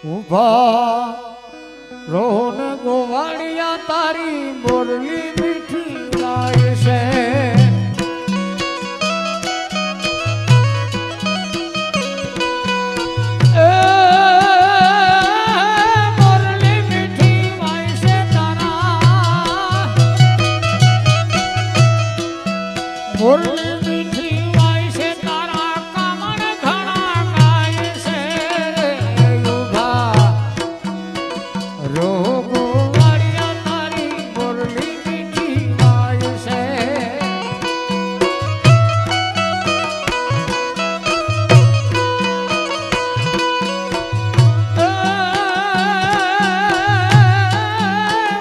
ઉભા રોન ગોવાળિયા તારી બોરલી મીઠી લાય છે બોરલી મીઠી વાય છે તારા બોરલી મીઠી વાય છે તારા કામણ ઘણા ગાય છે રોગો વાળિયા તારી બોરલી મીઠી વાય છે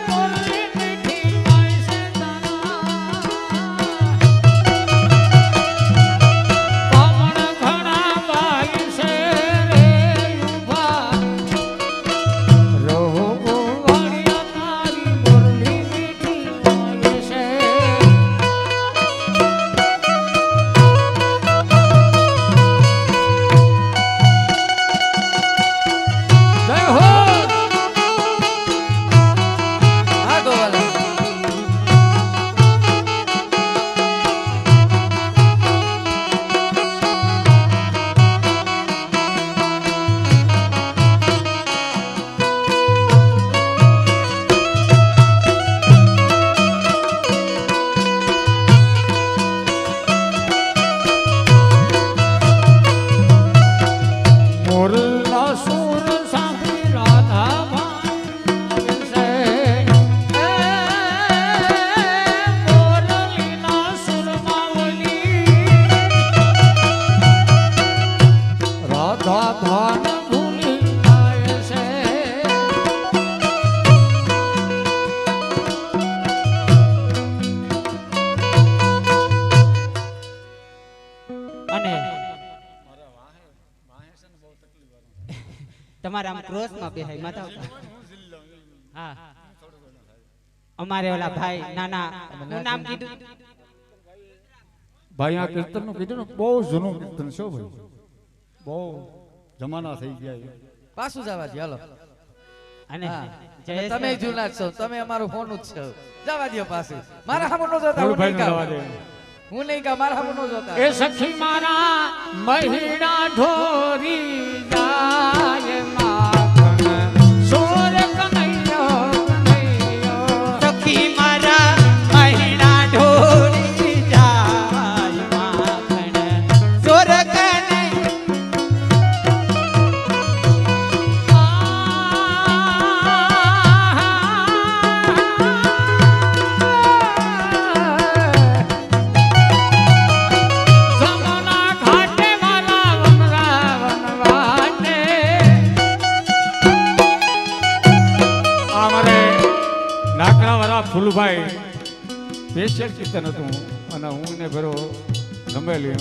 બોરલી મીઠી વાય છે તારા કામણ ઘણા વાય છે રે ઉભા રોગો વાળિયા તારી બોરલી મીઠી વાય છે જય હો હા ગોવાલા મોરના સુર સાંભળી રાધા ભાવે છે મોરલીના સુરમાં વલી રાધા ભાન ભૂલી જાય છે અને તમારે આમ ક્રોસમાં બેહાય માતા હા અમારે ઓલા ભાઈ નાના હું નામ કીધું ભાઈ આ કીર્તન નું કીધું ને બહુ જૂનું કીર્તન છે ભાઈ બહુ જમાના થઈ ગયા પાછું જવા દે હાલો અને હા. જયેશ અને તમે જૂના જ છો તમે અમારું ફોન જ છો જવા દો પાછું મારા હામું ન જોતા હું ભાઈ નહીં જવા દે ગાઉં. હું નહીં કા મારા હામું ન જોતા એ સખી મારા મહિના ઢોરી જાય માખણ સોર કનૈયો કનૈયો સખી મારા મહિના ઢોરી જાય માખણ સોરકને જમના ઘાટે મારા વનરાવન વાટે અમારે નાકડાવાળા ફૂલભાઈ સ્પેશિયલ કીર્તન હતું અને હું ને ભરો ગમેલી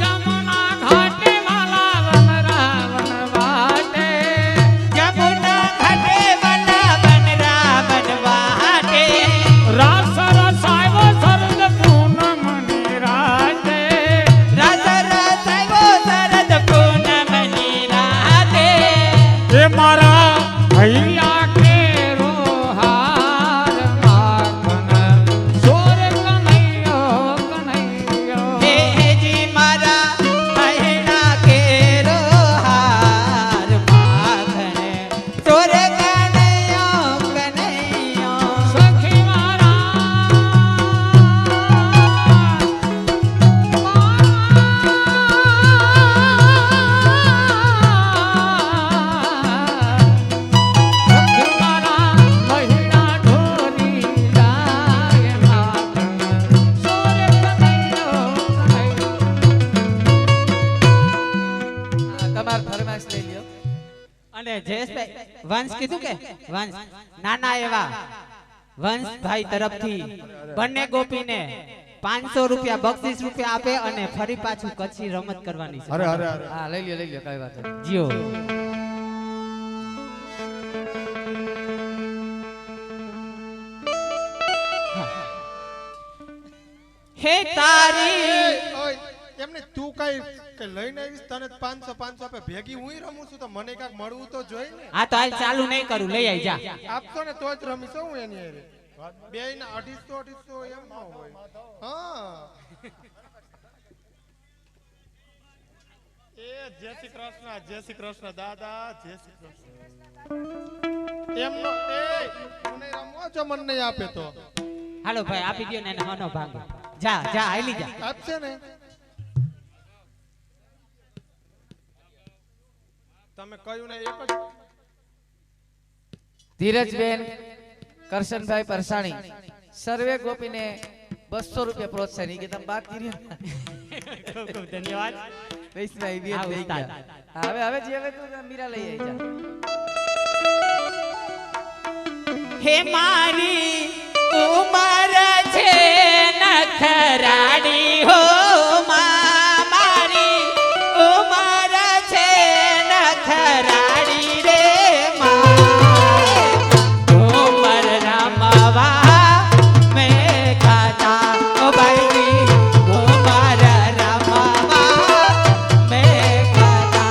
જમના ઘાટે મારા વનરાવન વાટે જમુના ઘાટે વનાવન રાવણ વાટે રાસ રસાયો શરદ પૂનમની રાતે રસ રસાયો શરદ પૂનમની રાતે એ મારા હૈયા કેરો હાર માખણ સોર કનૈયો કનૈયો હેજી મારા મહિના કેરો હાર માખણ સોર કનૈયો કનૈયો સખી મારા મહિના ઢોરી જાય માખણ સોર કનૈયો કનૈયો હા, તમાર ફરમાઈશ લઈ લ્યો અને જયેશભાઈ વંશ કીધું કે વંશ નાના એવા વંશભાઈ તરફથી બંને ગોપીને 500 રૂપિયા બક્ષિસ રૂપિયા આપે અને ફરી પાછું કચ્છી રમત કરવાની છે અરે અરે અરે હા લઈ લ્યો કઈ વાત નહીં જીઓ હે તારી એમને તું કઈ લઈને આવીશ તને 500 આપે ભેગી હું રમું છું તો મને કાક મળવું તો જોઈએ ને. આ તો હાલ ચાલુ નહીં કરું, લઈ આવી જા. આપતો ને તો જ રમીશ હું એની હારે. બે ને 250 એમ ન હોય. હા એ જય શ્રી કૃષ્ણ દાદા, જય શ્રી કૃષ્ણ. એમનો એ મને રમવો જો મન નહીં આપે તો હાલો ભાઈ આપી દો ને એને હનો ભાગ. જા જા આલી જા. આપશે ને. તમે કહ્યું ને એક જ. ધીરજબેન કરશનભાઈ પરસાણી સર્વે ગોપીને 200 રૂપિયા પ્રોત્સાહન ઈ કે તમે વાત કરી ને. ખૂબ ખૂબ ધન્યવાદ. વૈષ્ણવી બેન હા, થઈ ઉસ્તાદ. ગયા. હવે હવે તું મીરા લઈ આવી જા. હે મારી ઉમર છે નખરાડી હો માં, મારી ઉમર છે નખરાડી રે માં. ઉમર રમવા મેં ખાતા ઓ ભાઈ, ઉમર રમવા મેં ખાતા.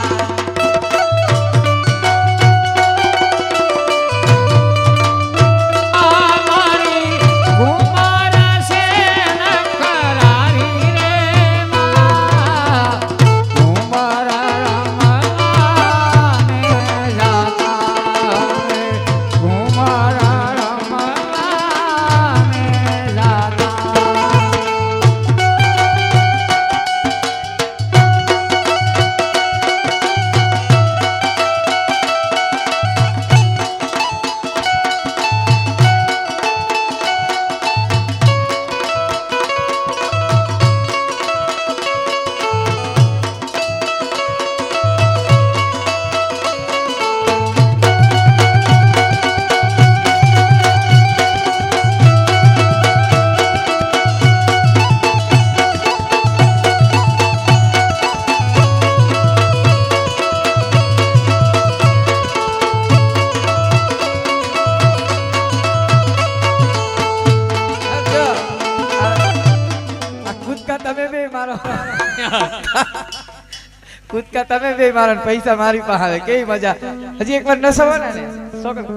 કૂદકા તમે બે મારો ને પૈસા મારી પાસે આવે. કેવી મજા. હજી એકવાર નસવાના ને છોકરા.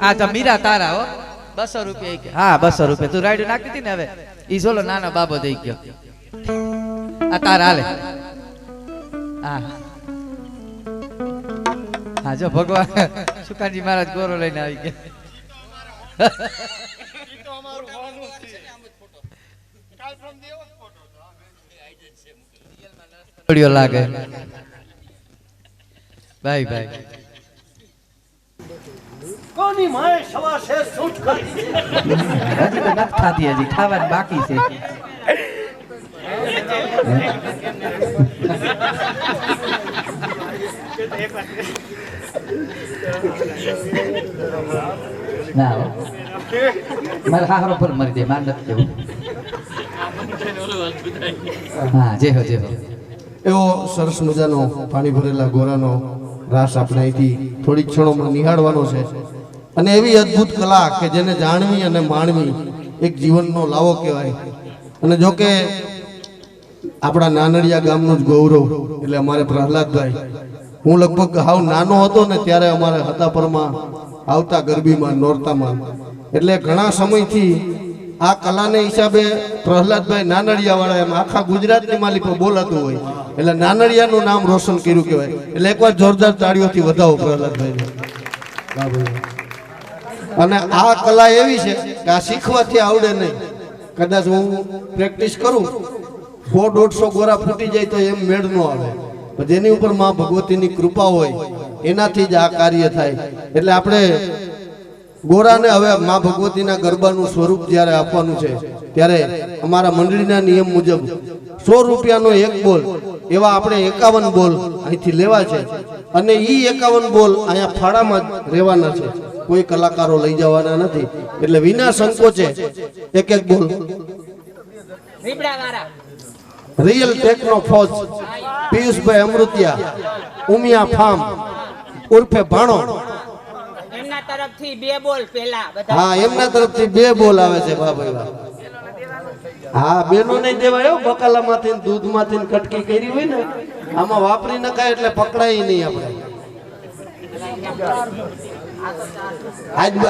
આ તો મીરા તારા હો 200 રૂપિયા ઈ કે. હા 200 રૂપિયા તું રાઈડ નાખી હતી ને. હવે ઈ સોલો નાના બાબો દઈ ગયો. આ તારા હાલે. હા હા જો ભગવાન સુકાનજી મહારાજ ગોરો લઈને આવી ગયા. વિડિયો લાગે. Bye bye. કોની માએ સવા છે સૂટ કરી હજી તો નથી ખાધી, હજી ખાવાની બાકી છે. ના હો. મારે હારો પર મરી દે, માર નથી કેવું. હા જે હો જે હો. એવો સરસ મજાનો પાણી ભરેલા ગોરાનો રાસ આપણે અહીંથી થોડીક ક્ષણોમાં નિહાળવાનો છે. અને એવી અદ્ભુત કલા કે જેને જાણવી અને માણવી એક જીવનનો લાવો કહેવાય. અને જો કે આપણા નાનડિયા ગામનું જ ગૌરવ એટલે અમારે પ્રહલાદભાઈ, હું લગભગ હાવ નાનો હતો ને ત્યારે અમારે હતાપરમાં આવતા ગરબીમાં નોરતામાં, એટલે ઘણા સમયથી આ કલાને હિસાબે પ્રહલાદભાઈ નાનડિયાવાળા એમ આખા ગુજરાતની માલી પર બોલાતું હોય એટલે નાનડિયાનું નામ રોશન કર્યું કહેવાય. એટલે એકવાર જોરદાર તાળીઓથી વધાવો પ્રહલાદભાઈને. અને આ કલા એવી છે કે આ શીખવાથી આવડે નહીં. કદાચ હું પ્રેક્ટિસ કરું 100-150 ગોરા ફૂટી જાય તો એમ મેળ ન આવે. જેની ઉપર માં ભગવતીની કૃપા હોય એનાથી જ આ કાર્ય થાય. એટલે આપણે ગોરાને હવે માં ભગવતીના ગરબાનું સ્વરૂપ જ્યારે આપવાનું છે ત્યારે અમારા મંડળીના નિયમ મુજબ 100 રૂપિયાનો એક બોલ એવા આપણે 51 બોલ અહીંથી લેવા છે. અને ઈ 51 બોલ અહીંયા ફાળામાં જ રહેવાના છે, કોઈ કલાકારો લઈ જવાના નથી. એટલે વિના સંકોચે એક બોલ રિયલ ટેકનો ફોજ પિયુષભાઈ અમૃતિયા ઉમિયા ફાર્મ ઉર્ફે ભાણો, એમના તરફથી 2 બોલ પહેલા બધા. હા એમના તરફથી 2 બોલ આવે છે. વાહ ભાઈ વાહ. હા બેનો નહીં દેવાય બકાલામાંથી દૂધમાંથી કટકી કરી હોય ને આમાં વાપરી નખાય એટલે પકડાય નહીં આપણે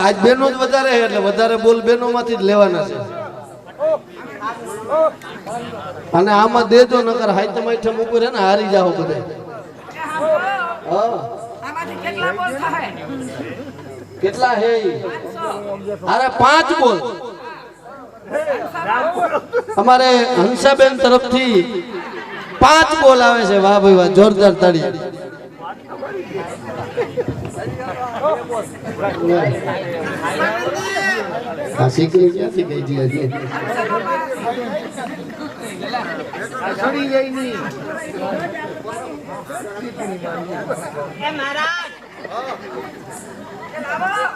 આજ બેનો જ વધારે છે એટલે વધારે બોલ બેનો માંથી જ લેવાના છે અને આમાં દેજો નકર હાઈ તમારી ઠમ ઉપર ને હારી જાઓ બધા કેટલા હે અરે 5 બોલ અમારે હંસાબેન તરફથી 5 બોલ આવે છે વાહ ભાઈ વાહ જોરદાર તાળી શીખી ક્યાંથી ગઈ છે હજી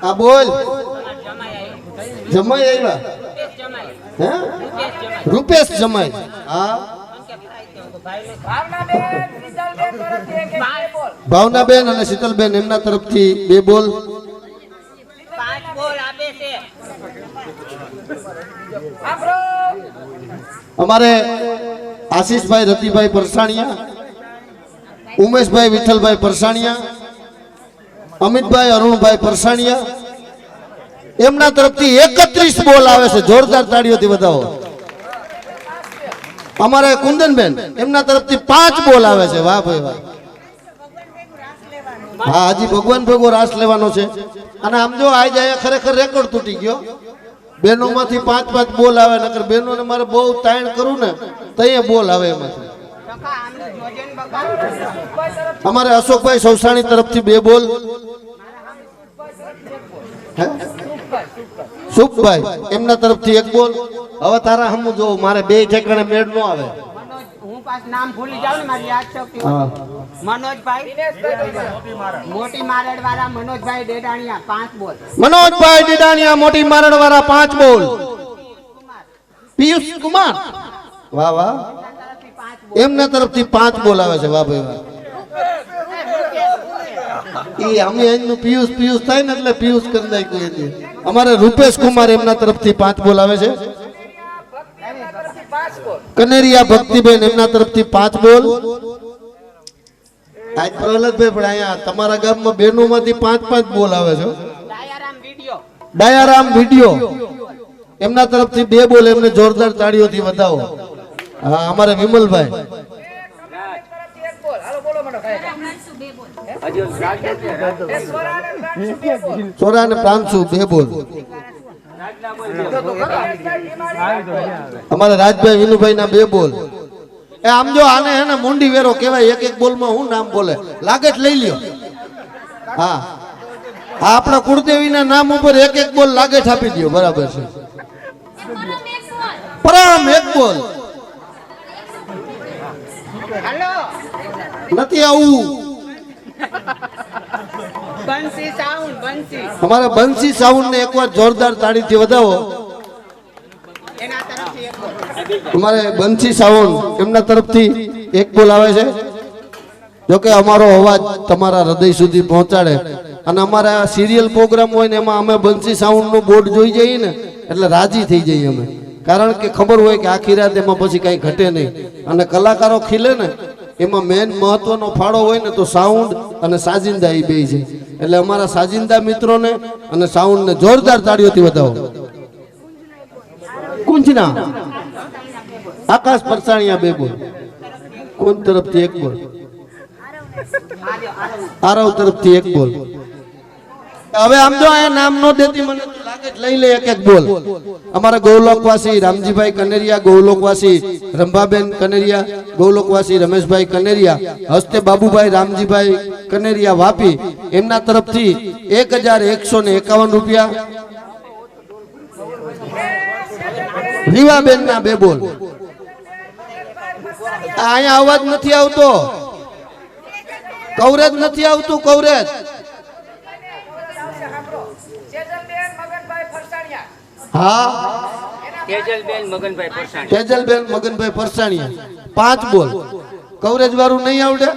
આ બોલ જમાઈ આવ્યા હે રૂપેશ જમાઈ હા ભાવનાબેન અને શીતલબેન એમના તરફથી 2 બોલ 5 બોલ આપે છે અમારે આશીષભાઈ રતિભાઈ પરસાણિયા ઉમેશભાઈ વિઠ્ઠલભાઈ પરસાણિયા અમિતભાઈ અરુણભાઈ પરસાણિયા એમના તરફથી 31 બોલ આવે છે જોરદાર તાળીઓથી બતાવો અમારે કુંદનબેન એમના તરફથી 5 બોલ આવે છે વાહ ભાઈ વાહ હા હજી ભગવાન ભેગો રાસ લેવાનો છે અને આમ જો આજ આયા ખરેખર રેકોર્ડ તૂટી ગયો બેનો માંથી 5 બોલ આવે નકર બેનો ને મારે બહુ તાણ કરું ને તઈએ બોલ આવે એમાંથી અમારે અશોકભાઈ સૌસાણી તરફથી 2 બોલ સુખભાઈ એમના તરફથી 1 બોલ હવે તારા હમુ જો મારે 2 ઠેકાણે મેળ ન આવે હું પાસ નામ ભૂલી જાવ ને મારી યાદ શક્તિ મનોજભાઈ મોટી મારડ વાળા મનોજભાઈ ડેડાણિયા 5 બોલ મનોજભાઈ ડેડાણિયા મોટી મારડ વાળા 5 બોલ પિયુષ કુમાર વાહ વાહ એમના તરફથી 5 બોલ આવે છે વાહ ભાઈ વાહ ઈ અમે એનું પિયુષ પિયુષ થાય ને એટલે પિયુષ કરી નાખ્યું એટલે અમારે રૂપેશ કુમાર એમના તરફથી 5 બોલ આવે છે કનેરિયા ભક્તિબેન એમના તરફથી 5 બોલ આજ પ્રહલાદભાઈ પણ અહીંયા તમારા ગામમાં બેનો માંથી 5 બોલ આવે છે ડાયારામ વિડિયો એમના તરફથી 2 બોલ એમને જોરદાર તાળીઓથી વધાવો હા અમારે વિમલભાઈ સોરા અને પ્રાંશુ 2 બોલ અમારે રાજભાઈ વિનુભાઈ ના 2 બોલ એ આમ જો આને હે ને મુંડી વેરો કહેવાય એક બોલ માં હું નામ બોલે લાગે લઈ લ્યો હા આપણા કુળદેવી ના નામ ઉપર એક બોલ લાગે આપી દો બરાબર છે પરમ 1 બોલ નથી આવું બંસી સાઉન્ડ બંસી અમારા બંસી સાઉન્ડ ને એકવાર જોરદાર તાળીથી વધાવો એના તરફથી 1 બોલ અમારે બંસી સાઉન્ડ એમના તરફથી 1 બોલ આવે છે જોકે અમારો અવાજ તમારા હૃદય સુધી પહોંચાડે અને અમારા સિરિયલ પ્રોગ્રામ હોય ને એમાં અમે બંસી સાઉન્ડ નું બોર્ડ જોઈ જઈએ ને એટલે રાજી થઈ જઈએ અમે કારણ કે ખબર હોય કે આખી રાત એમાં પછી કઈ ઘટે નહીં અને કલાકારો ખીલે ને એમાં મેન મહત્વનો ફાળો હોય ને તો સાઉન્ડ અને સાજિંદા એ બે છે એટલે અમારા સાજિંદા મિત્રોને અને સાઉન્ડ ને જોરદાર તાળીઓથી વધાવો કુંજના આકાશ પરસાણિયા 2 બોલ કોણ તરફથી 1 બોલ આરવ તરફથી 1 બોલ હવે આમ જો આ નામ નો દેતી મને તો લાગે લઈ લે 1 બોલ અમારા ગૌલોકવાસી રામજીભાઈ કનેરિયા ગૌલોકવાસી રંભાબેન કનેરિયા ગૌલોકવાસી રમેશભાઈ કનેરિયા હસ્તે બાબુભાઈ રામજીભાઈ કનેરિયા વાપી એમના તરફથી 1151 રૂપિયા રીવાબેન ના 2 બોલ અહીંયા અવાજ નથી આવતો કવરેજ નથી આવતું કવરેજ હા તેજલબેન મગનભાઈ પરસાણિયા 5 બોલ કવરેજ વાળું નહીં આવડે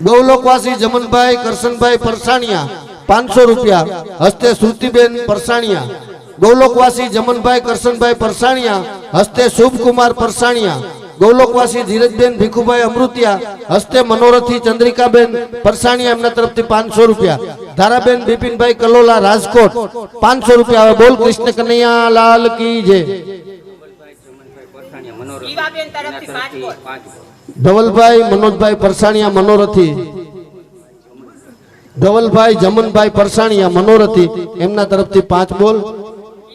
ગૌલોકવાસી જમનભાઈ કરશનભાઈ પરસાણિયા 500 રૂપિયા હસ્તે શ્રુતિબેન પરસાણિયા ગૌલોકવાસી જમનભાઈ કરશનભાઈ પરસાણિયા હસ્તે શુભકુમાર પરસાણિયા, ગૌલોકવાસી ધીરજબેન ભીખુભાઈ અમૃતિયા હસ્તે મનોરથી ચંદ્રિકાબેન પરસાણિયા એમના તરફથી 500 રૂપિયા, ધારાબેન બિપિનભાઈ કલોલા રાજકોટ 500 રૂપિયા. હવે બોલ કૃષ્ણ કનૈયા લાલ કી જય. ઈવાબેન તરફથી 5 બોલ. ધવલભાઈ મનોજભાઈ પરસાણિયા મનોરથી, ધવલભાઈ જમનભાઈ પરસાણિયા મનોરથી એમના તરફથી 5 બોલ.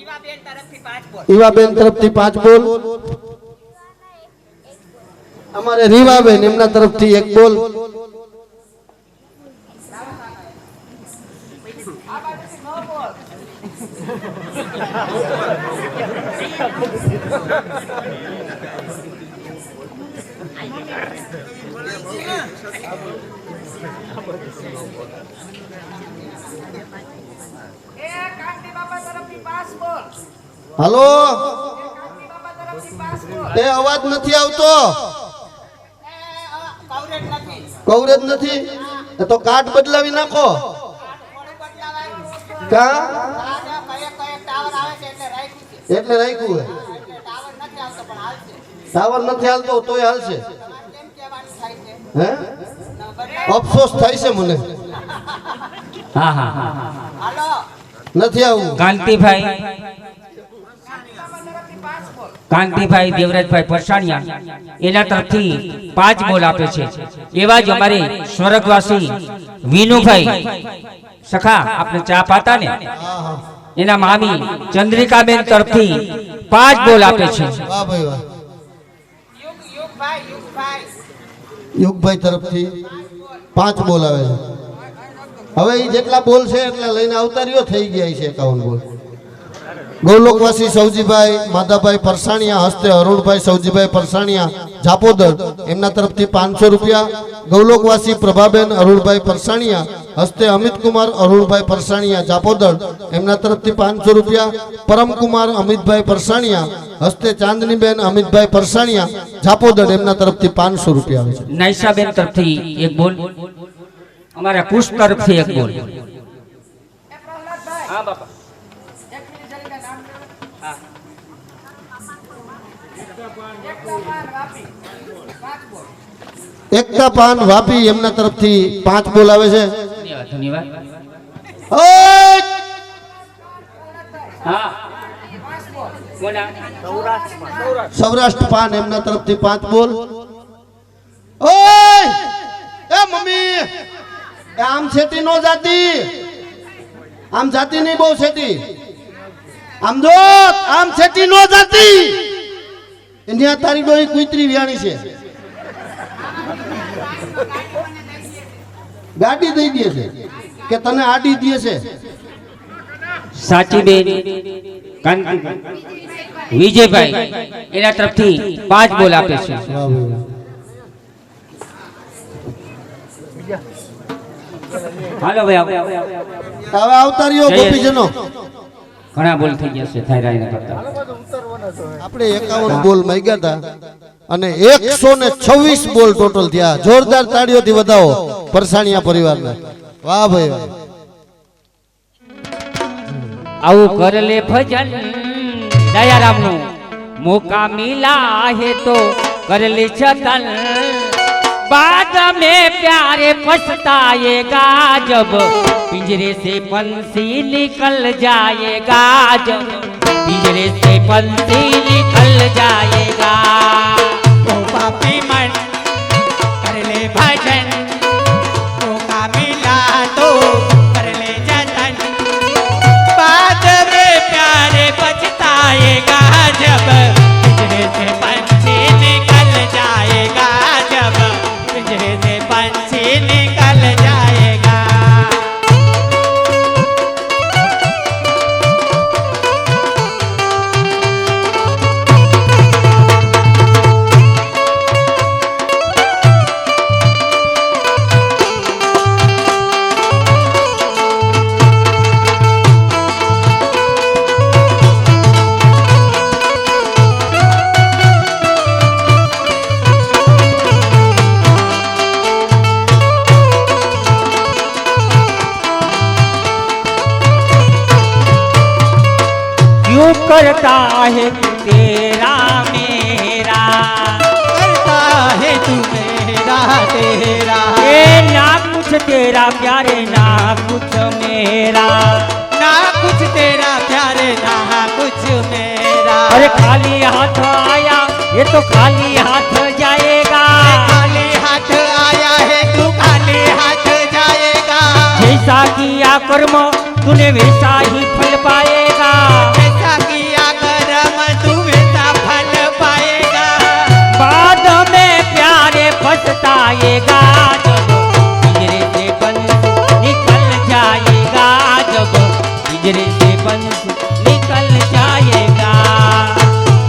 ઈવાબેન તરફથી 5 બોલ. ઈવાબેન તરફથી 5 બોલ. અમારે રીવાબેન એમના તરફથી 1 બોલ. હાલો, એ અવાજ નથી આવતો. કવરેજ નથી તો કાર્ડ બદલાવી નાખો. કા એટલે રાખ્યું હે. ટાવર નથી હાલતો તોય હાલશે. હે અફસોસ થાય છે મને. હા હા હા નથી આવું. કાંતિભાઈ દેવરાજભાઈ પરસાણિયા એના તરફથી 5 બોલ આપે છે. એવા જ અમારે સ્વર્ગવાસી વિનુભાઈ સખા આપણે ચા પાતા ને એના મામી ચંદ્રિકાબેન તરફથી 5 બોલ આપે છે. વાહ ભાઈ વાહ. યુગભાઈ તરફથી 5 બોલ આવે છે. હવે એ જેટલા બોલ છે એટલા લઈને અવતાર્યો થઈ ગયા છે 51 બોલ. ગૌલોકવાસી સૌજીભાઈ માધાભાઈ પરસાણિયા હસ્તે અરુણભાઈ સૌજીભાઈ પરસાણિયા જાપોદર એમના તરફથી 500 રૂપિયા, ગૌલોકવાસી પ્રભાબેન અરુણભાઈ પરસાણિયા હસ્તે અમિતકુમાર અરુણભાઈ પરસાણિયા જાપોદર એમના તરફથી 500 રૂપિયા, પરમકુમાર અમિતભાઈ પરસાણિયા હસ્તે ચાંદનીબેન અમિતભાઈ પરસાણિયા જાપોદર એમના તરફથી 500 રૂપિયા આવે છે. નાઈસાબેન તરફથી 1 બોલ, અમારા કુશ તરફથી 1 બોલ. હા બાપા. એકતા પાન વાપી એમના તરફથી 5 બોલ આવે છે. ધન્યવાદ. ઓય! હા કોના? સૌરાષ્ટ્ર પાન એમના તરફથી 5 બોલ. ઓય! એ મમ્મી એ આમ છેટી નો જાતી, આમ જાતી નહીં બહુ છેટી. આમ જો આમ છેટી નો જાતી. એની આ તારી ડોહી કુતરી વ્યાણી છે. ગાડી દઈ દે છે કે તને આડી દે છે. સાચી બેન વિજયભાઈ એના તરફથી 5 બોલ આપે છે. હાલો ભાઈ આવો. હવે આવતારીઓ ગોપીજનો ઘણા બોલ થઈ ગયા છે થાયરાયના કરતા. આપણે 51 બોલ માંગ્યા હતા અને 126 બોલ ટોટલ થયા. જોરદાર તાળીઓથી વધાવો પરસાણિયા પરિવારને. વાહ ભાઈ વાહ. આવું કર લે ભજન દયારામનું મોકા મિલા હે તો कर ले जतन बाद में प्यारे पछताएगा जब पिंजरे से पंछी निकल जाएगा जब पिंजरे से पंछी निकल जाएगा ओ पापी मन कर ले भजन मौका मिला तो कर ले जतन बाद में प्यारे पछताएगा जब पिंजरे से पंछी निकल जाएगा जब पिंजरे से पंछी निकल जाएगा। करता है तेरा मेरा, करता है तू मेरा तेरा, ये ना कुछ तेरा प्यारे ना कुछ मेरा, ना कुछ तेरा प्यारे ना कुछ मेरा। अरे खाली हाथ आया ये तो खाली हाथ जाएगा, खाली हाथ आया है तू खाली हाथ जाएगा, जैसा किया कर्म तूने वैसा ही फल पाएगा, ऐसा किया कर्म तू वैसा फल पाएगा। बाद में प्यारे पछताएगा, जब पिंजरे से बंसी निकल जाएगा, जब पिंजरे से बंसी निकल जाएगा।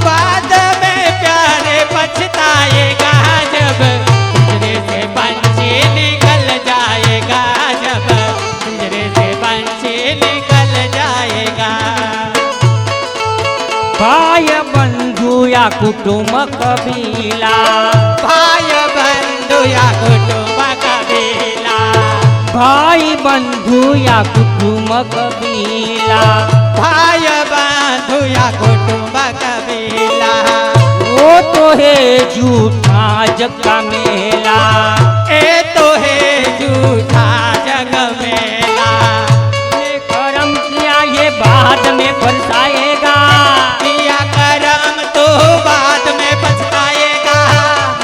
बाद में प्यारे पछताएगा, जब पिंजरे से पंछी निकल जाएगा, जब पिंजरे से पंछी निकल जाएगा। भाई बंधु या कुटुंब कबीला, भाई बंधु या कुटुंब कबीला, भाई बंधु या कुटुंब कबीला, भाई बंधु या कुटुंब कबीला, वो तो है झूठा जग का मेला, ए तो है झूठा जग मेला। ये कर्म किया ये बाद में पछताएगा, किया कर्म तो बाद में पछताएगा,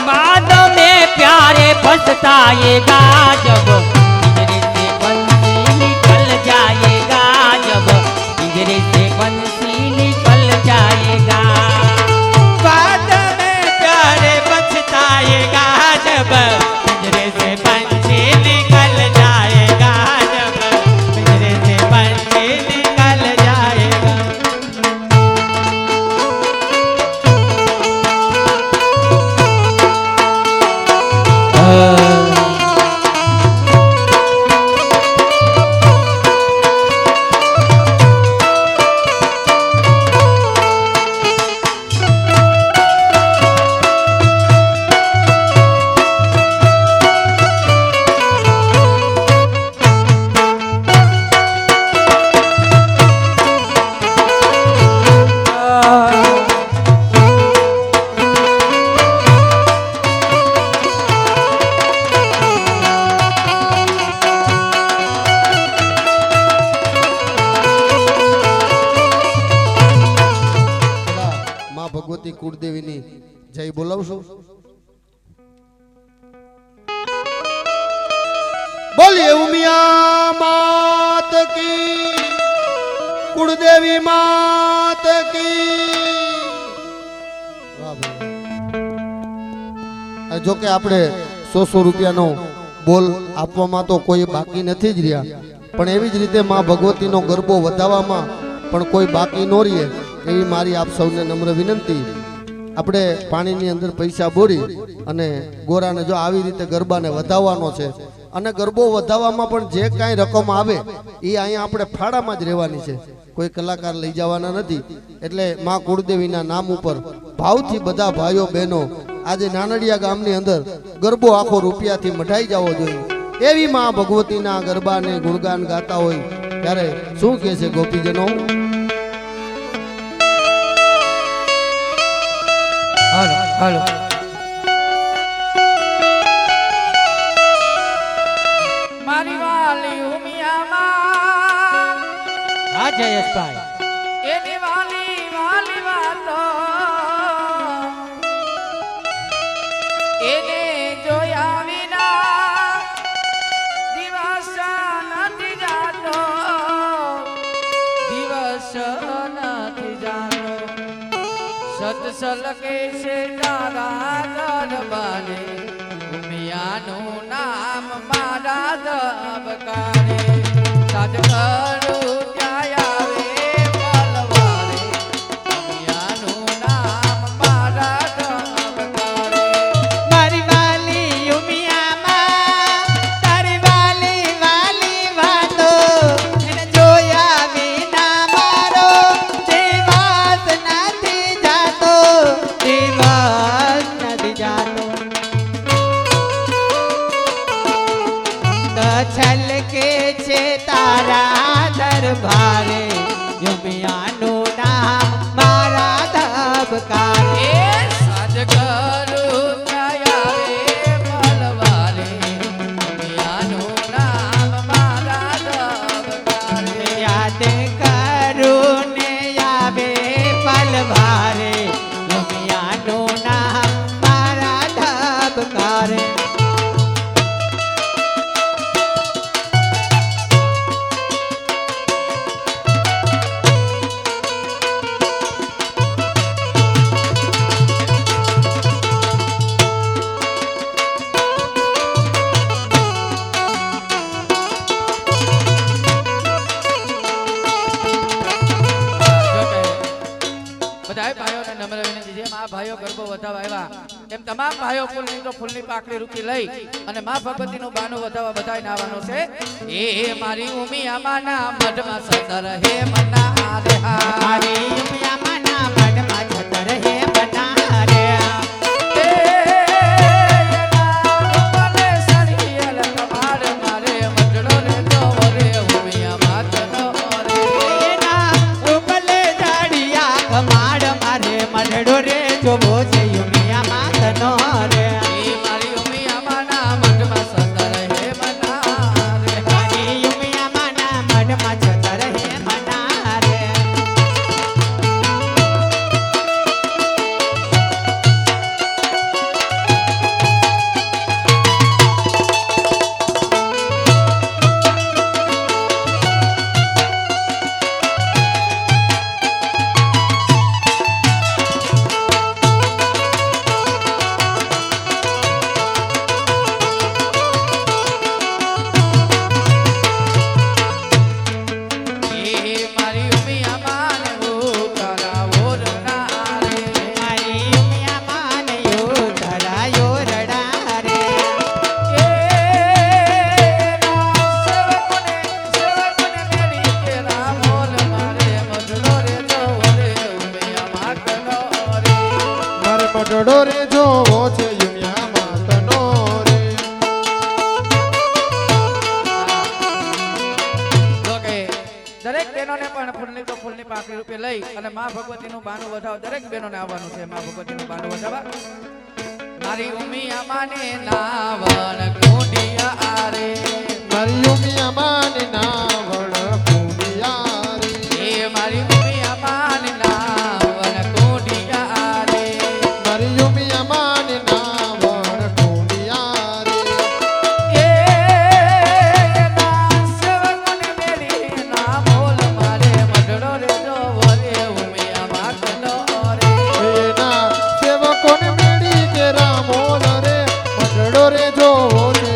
बाद में प्यारे पछताएगा, जब पिंजरे से बंसी निकल जाएगा, जब पिंजरे से बंसी निकल जाएगा। बाद में प्यारे पछताएगा, जब पिंजरे से पंछी निकल जाएगा, जब पिंजरे से पंछी निकल जाएगा। માં ભગવતી કુળદેવીની જય બોલાવશો? બોલીએ ઉમિયા માત કી, કુળદેવી માત કી। વાહ ભાઈ। જો કે આપણે 100 રૂપિયાનો બોલ આપવામાં તો કોઈ બાકી નથી જ રહ્યા, પણ એવી જ રીતે માં ભગવતીનો ગરબો વધાવવામાં પણ કોઈ બાકી ન રહે એવી મારી આપ સૌને નમ્ર વિનંતી। આપણે પાણીની અંદર પૈસા બોરી અને ગોરાને જો આવી રીતે ગરબાને વધાવવાનો છે, અને ગરબો વધાવવામાં પણ જે કાંઈ રકમ આવે એ અહીંયા આપણે ફાળામાં જ રહેવાની છે, કોઈ કલાકાર લઈ જવાના નથી। એટલે માં કુળદેવીના નામ ઉપર ભાવથી બધા ભાઈઓ બહેનો આજે નાનડિયા ગામની અંદર ગરબો આખો રૂપિયાથી મઢાઈ જવો જોઈએ, એવી માં ભગવતીના ગરબાને ગુણગાન ગાતા હોય ત્યારે શું કહે છે ગોપીજનો? હાલો હાલો મારી વાલી ઉમિયામાં, હા જયેશભાઈ, એની વાલી વાલી વાતો એને જોયા વિના દિવસ નથી જાતો, દિવસ નથી જાતો। સતસલ કે છે તારા ગરબાને, ઉમિયાનું નામ મારા ધબકારે, સાજ કરું ત્યાં આવે પલવારે, ઉમિયાનું નામ મારા ધબકારે। મારી વાલી ઉમિયામાં, તારી વાલી વાલી વાતો એને જોયા વિના મારો દિવસ નથી જાતો, દિવસ નથી જાતો। છલકે છે તારા દરબારે, ઉમિયાનું નામ તમામ ભાઈઓ ફૂલની પાકડી રૂપી લઈ અને માં ભગવતીનું બાનું વધાવવા બધાઈને આવવાનું છે. એ મારી ઉમિયામાના મઢમાં સતર હે મના રે મારી ઉમિયામાના મઢમાં સતર હે મના રે. મઢડો રે જોવો છે ઉમિયા માતનો રે. મારી ઉમિયામાના મઢમાં સતર હે મના રે. મારી ઉમિયામાના મઢમાં સતર હે મના રે. મઢડો રે જોવો છે યુમિયા માતનો રે. દરેક બહેનોને પણ ફૂલની પાકડી રૂપે લઈ અને માં ભગવતીનું બાનું વધાવ દરેક બહેનોને આવવાનું છે. માં ભગવતીનું બાનું વધાવવા મારી ઉમિયામાને નાવણ કુંડિયા રે. મારી યુમિયામાને નાવણ કુંડિયા રે. એ મારી ઉમિયામાને નાવણ કુંડિયા રે. મારી યુમિયામાને નાવણ કુંડિયા રે. એ ના સેવકોને મેલી ના બોલ મારે મઢડો રે જોવો રે ઉમિયામાનો રે. એના સેવકોને મેળી કે રામોલ રે મઢડો રે જોવો છે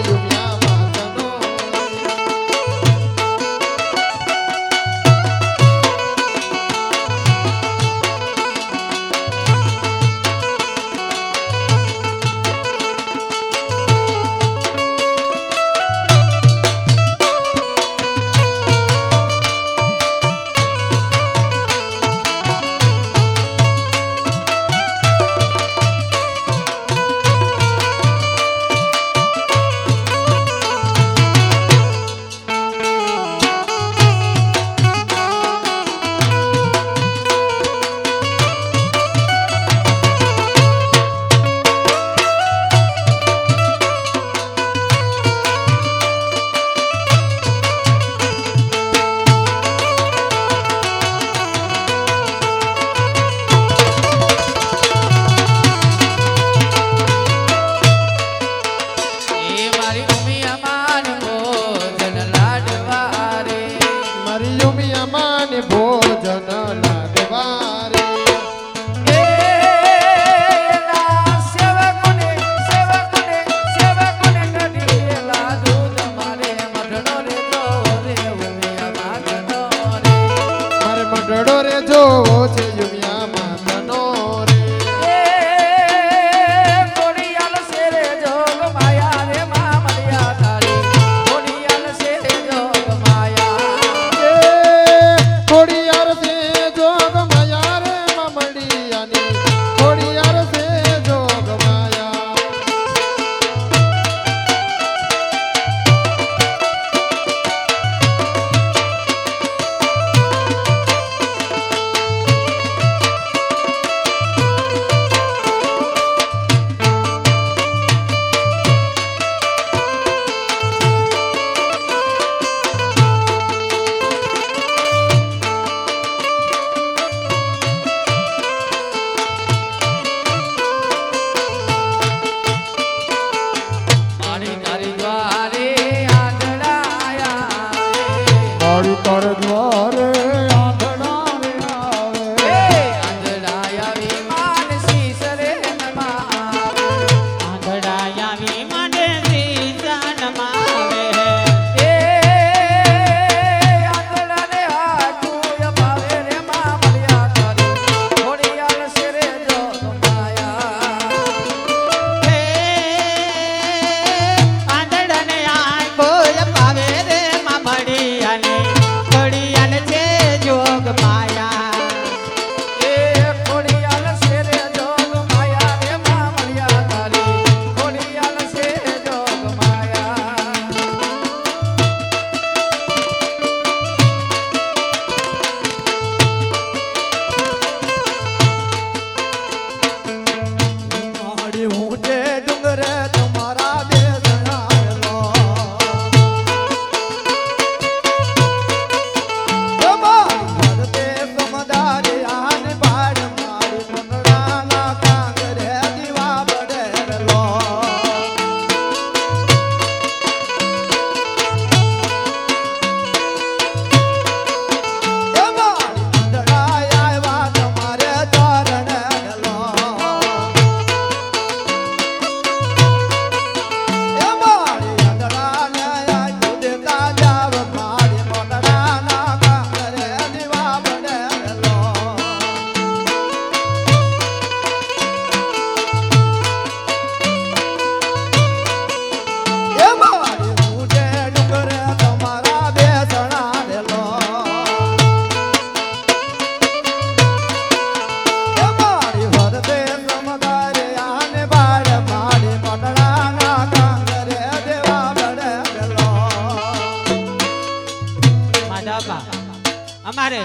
અમારે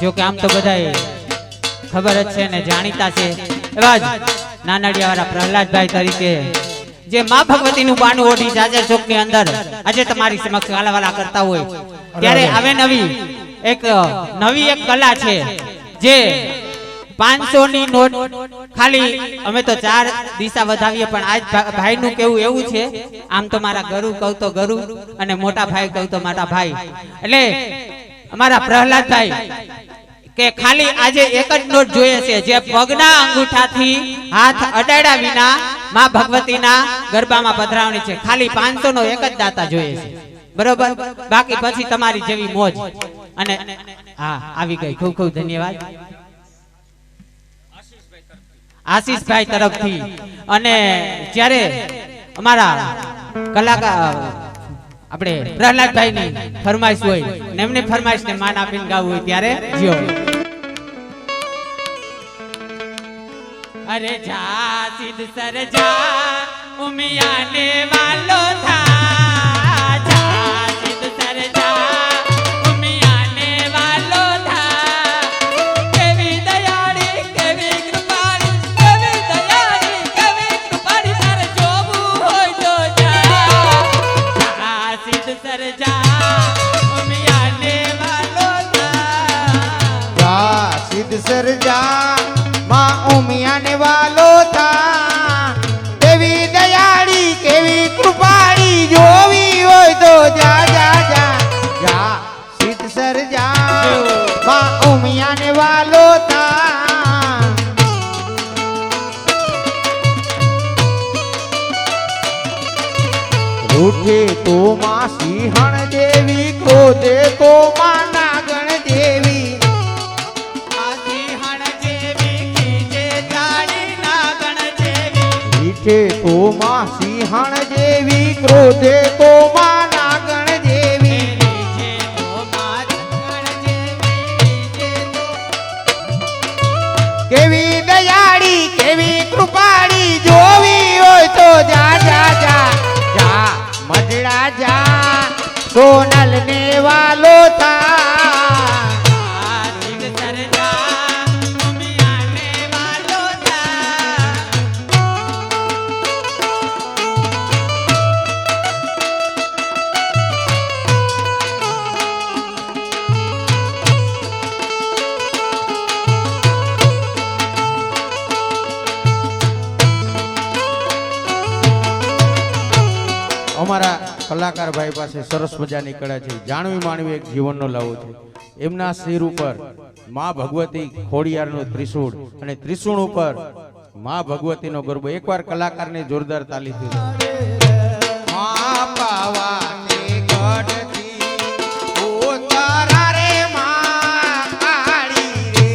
જો કે આમ તો બધાય ખબર જ છે ને જાણીતા છે એવા જ નાનડિયાવાળા પ્રહલાદભાઈ તરીકે જે માં ભગવતીનું બાનું ઓઢી જાજર ચોકની અંદર આજે તમારી સમક્ષ વાલાવાલા કરતા હોય ત્યારે આવે એક કલા છે જે 500 ની નોટ ખાલી અમે તો 4 દિશા વધાવીએ પણ આજ ભાઈનું કેવું એવું છે આમ તો મારા ગરુ કહું તો ગરુ અને મોટા ભાઈ કહું તો મોટા ભાઈ એટલે અમારા પ્રહલાદભાઈ કે ખાલી આજે એક જ નોટ જોઈએ છે જે પગના અંગૂઠાથી હાથ અડાડ્યા વિના માં ભગવતીના ગરબામાં પધરાવણી છે ખાલી 500 નો એક જ દાતા જોઈએ છે બરોબર બાકી પછી તમારી જેવી મોજ અને હા આવી ગઈ ખૂબ ખૂબ ધન્યવાદ આશીષભાઈ તરફથી અને જ્યારે અમારા કલાકાર આપણે પ્રહલાદભાઈની ફરમાઈશ હોય ને એમની ફરમાઈશને માન આપીને ગાવું હોય ત્યારે જીઓ અરે જા સિદ્ધ સર જા ઉમિયાને વાલો થા જા સિદ્ધ સર જા ઉમિયાને વાલો થા કેવી દયાળી કેવી કૃપાળી કેવી દયાળી કેવી કૃપાળી તારે જોવું હોય તો જા સિદ્ધ સર જા ઉમિયાને વાલો થા સિદ્ધ સરજા માં ઉમિયાને વાલો થા કેવી દયાળી કેવી કૃપાળી જોવી હોય તો જા જા જા જા સિદ્ધ સરજા માં ઉમિયાને વાલો થા રૂઠે તો માં સિંહણ દેવી ક્રોધે તો માં નાગણ દેવી તો માં સિંહણ જેવી ક્રોધે તો માં નાગણ જેવી કેવી દયાળી કેવી કૃપાળી જોવી હોય તો જા જા જા જા મજડા જા સોનલ ને વાલો થા અમારા કલાકાર ભાઈ પાસે સરસ મજાની કળા છે જાણવી માણવી એક જીવનનો લાવો છે એમના શિર ઉપર માં ભગવતી ખોડિયારનું ત્રિશૂળ અને ત્રિશૂળ ઉપર માં ભગવતીનો ગરબો એકવાર કલાકારને જોરદાર તાલી દીધો માં પાવાની ગઢથી ઉતારા રે માં કાળી રે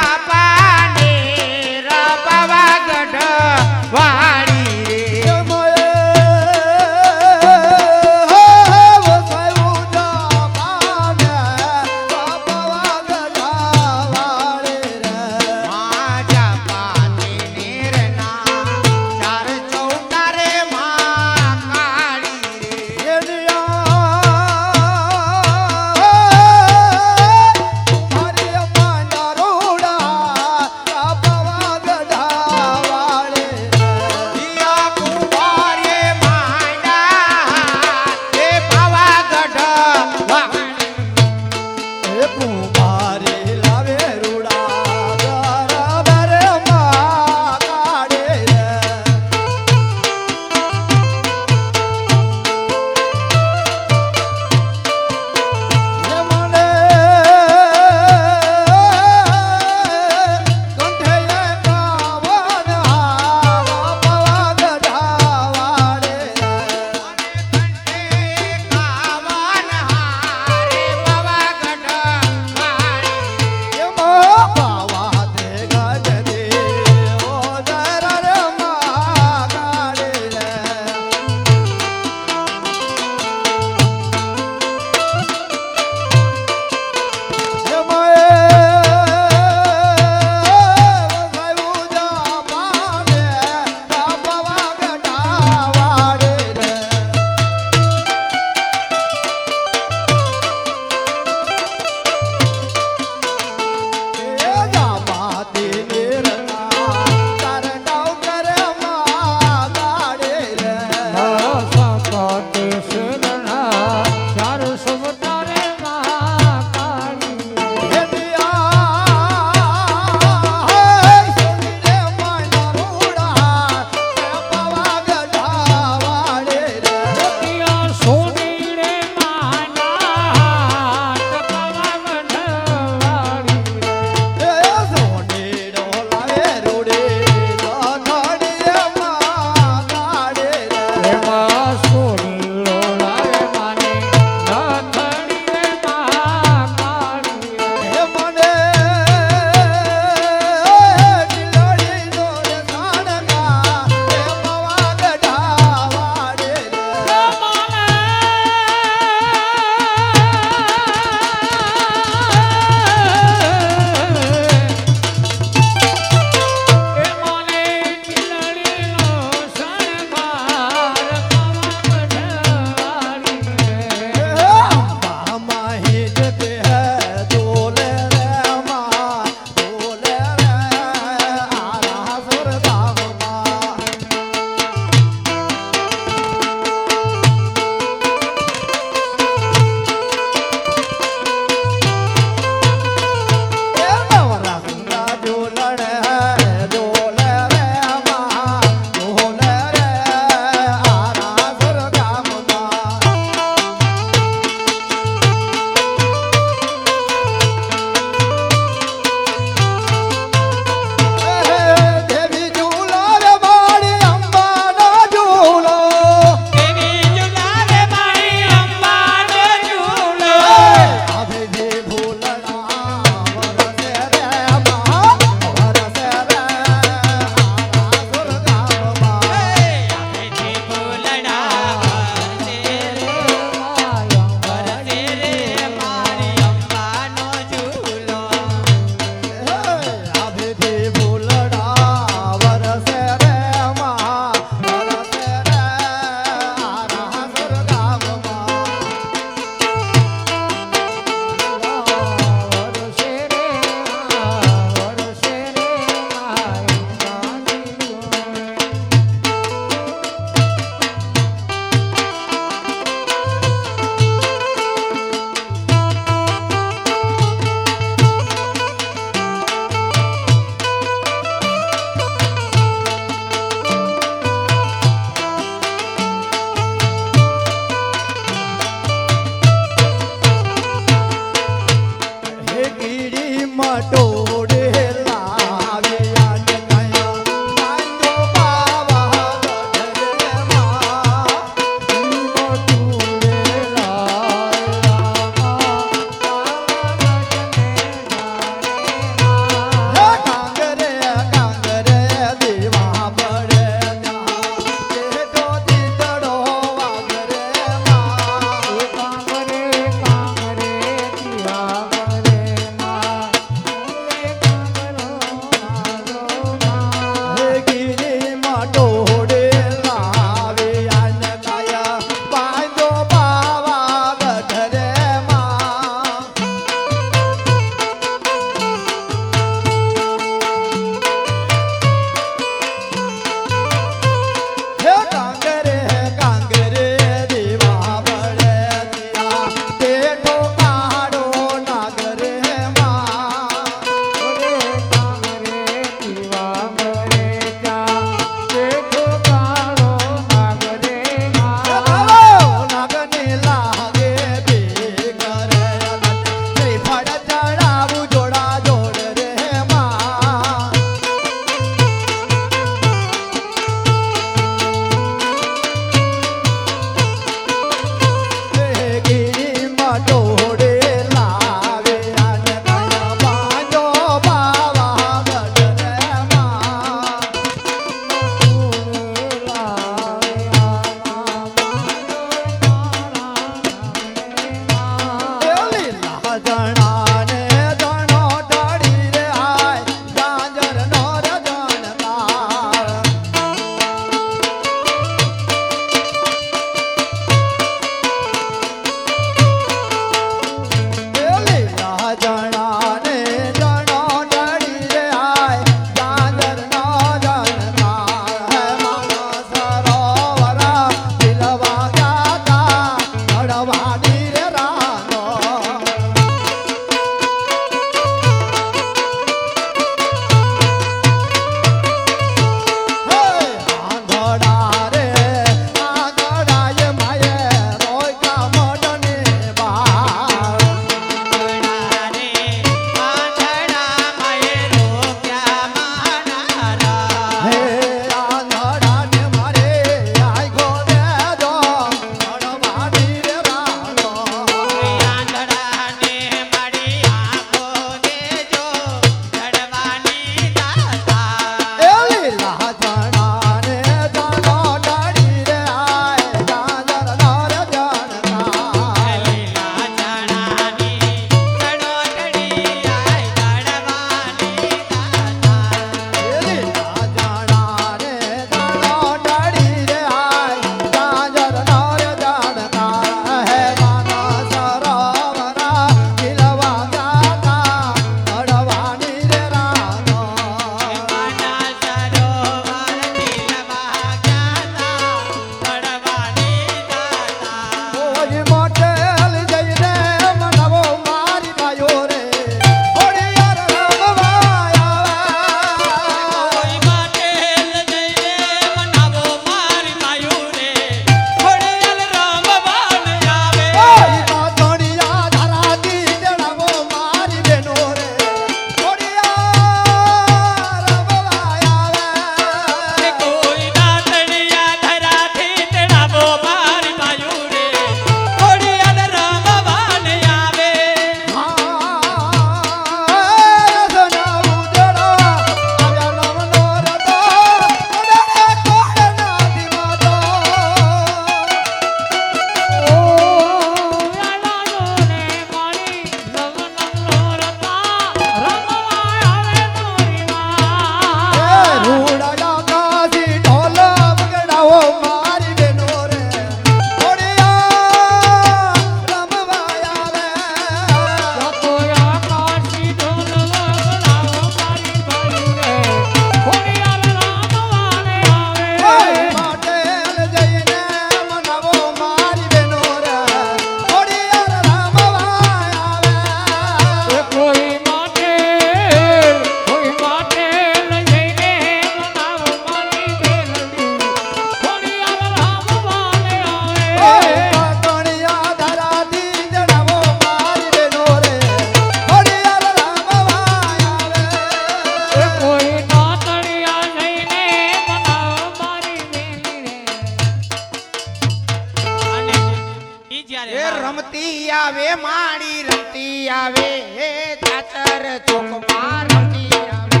એ રમતી આવે માડી રમતી આવે હે ચાચર ચોકમાં રમતી આવે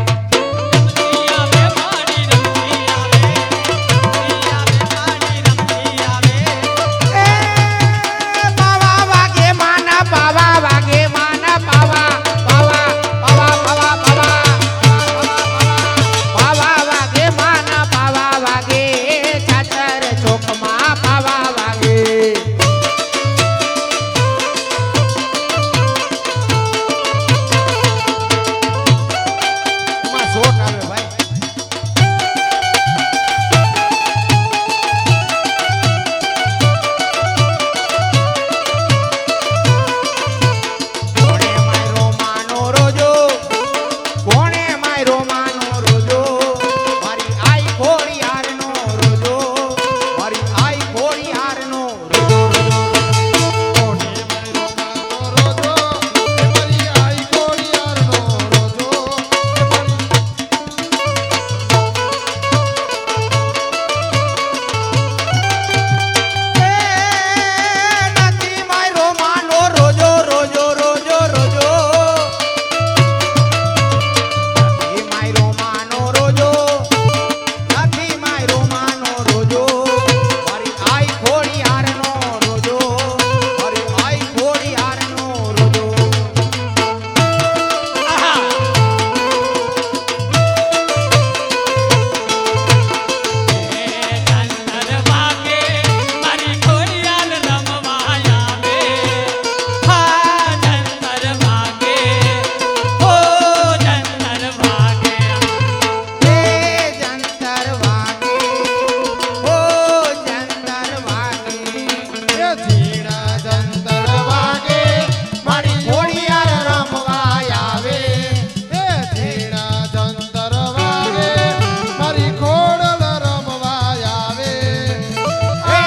એ બાવા વાગે માના બાવા વાગે માના બાવા બાવા બાવા બાવા બાવા બાવા વાગે માના બાવા વાગે ચાચર ચોકમાં બાવા વાગે એમાં શોટ આવે ભાઈ કોણે માયરો માનો રોજો કોણે માયરો માનો રોજો મારી આઈ ખોડિયારનો રોજો મારી આઈ ખોડિયારનો રોજો કોને મારો માનો રોજો એ મારી આઈ કોડિયારનો રોજો એ મારી નથી માયરો માનો રોજો રોજો રોજો રોજો નથી માયરો માનો રોજો નથી માયરો માનો રોજો મારી આઈ ખોડિયારનો રોજો મારી આઈ ખોડિયારનો રોજો એ જંતર વાગે ઓ જંતર વાગે એ ઝીણા જંતર વાગે મારી ખોડિયાર રમવા આવે એ ઝીણા જંતર વાગે મારી ખોડલ રમવા આવે એ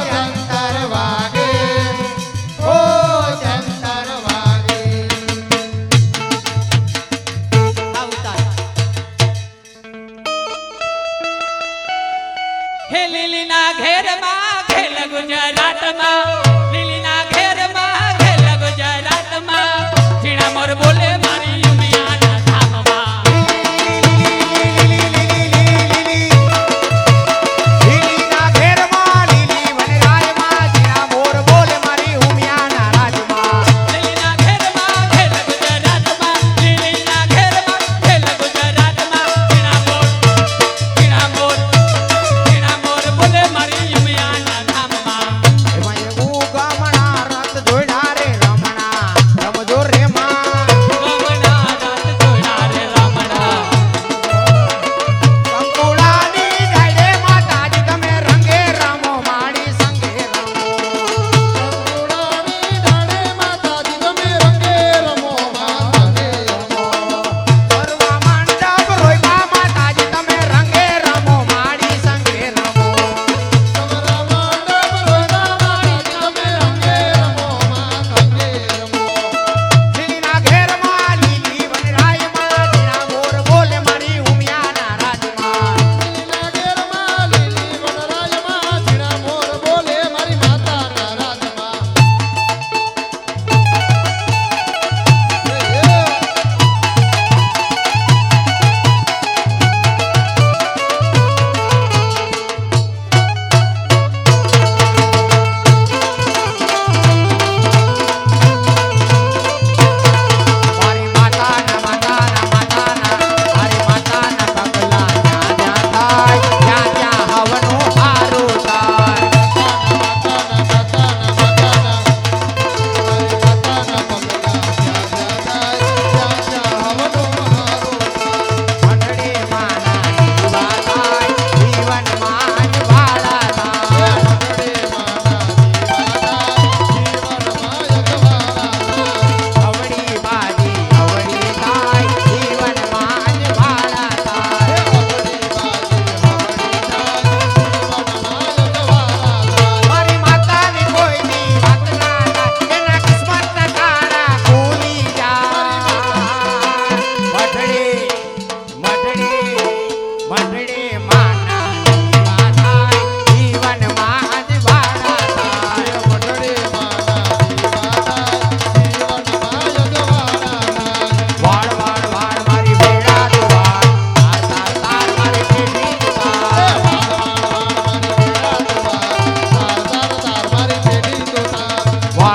જંતર વાગે ઓ જંતર વાગે હે લીલીના ઘેરમાં ખેલ ગુજરાતમાં લીલીના ઘેરમાં ખેલ ગુજરાતમાં ઝીણા મોર બોલે મારી ઉમિયાના ધામમાં લીલીના ઘેરમાં લીલી વનરાયમાં ઝીણા મોર બોલે મારી ઉમિયાના રાજમાં લીલીના ઘેરમાં ખેલ ગુજરાતમાં લીલીના ઘેરમાં ખેલ ગુજરાતમાં ઝીણા મોર બોલે મારી ઉમિયાના ધામમાં એમાં એવું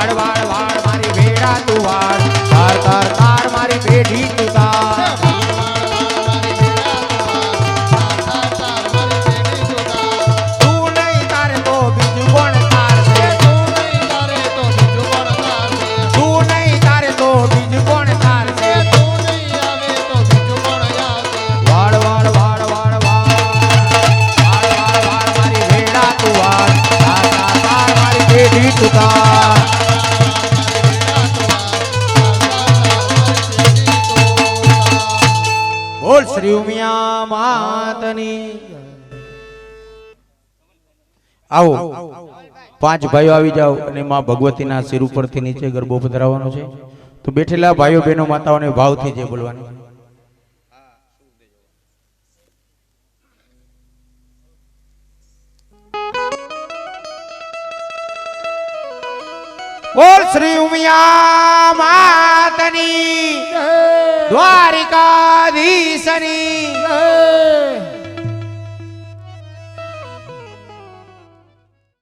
વાળ વાળ વાળ મારી વેડા તું વાળ તાર તાર તાર મારી પેઢી તું તાર તું નહીં તારે તો બીજું કોણ તારશે તું નહીં તારે તો બીજું કોણ તારશે વાળ વાળ વાળ વાળ વાળ વાળ વાળ વાળ મારી વેડા તું વાળ તાર તાર તાર મારી પેઢી તું તાર બોલ શ્રી ઉમિયા માતની આવો પાંચ ભાઈઓ આવી જાઓ અને માં ભગવતીના શિર ઉપરથી નીચે ગરબો પધરાવવાનો છે તો બેઠેલા ભાઈઓ બહેનો માતાઓને ભાવથી જે બોલવાનું બોલ શ્રી ઉમિયા માતની દ્વારિકા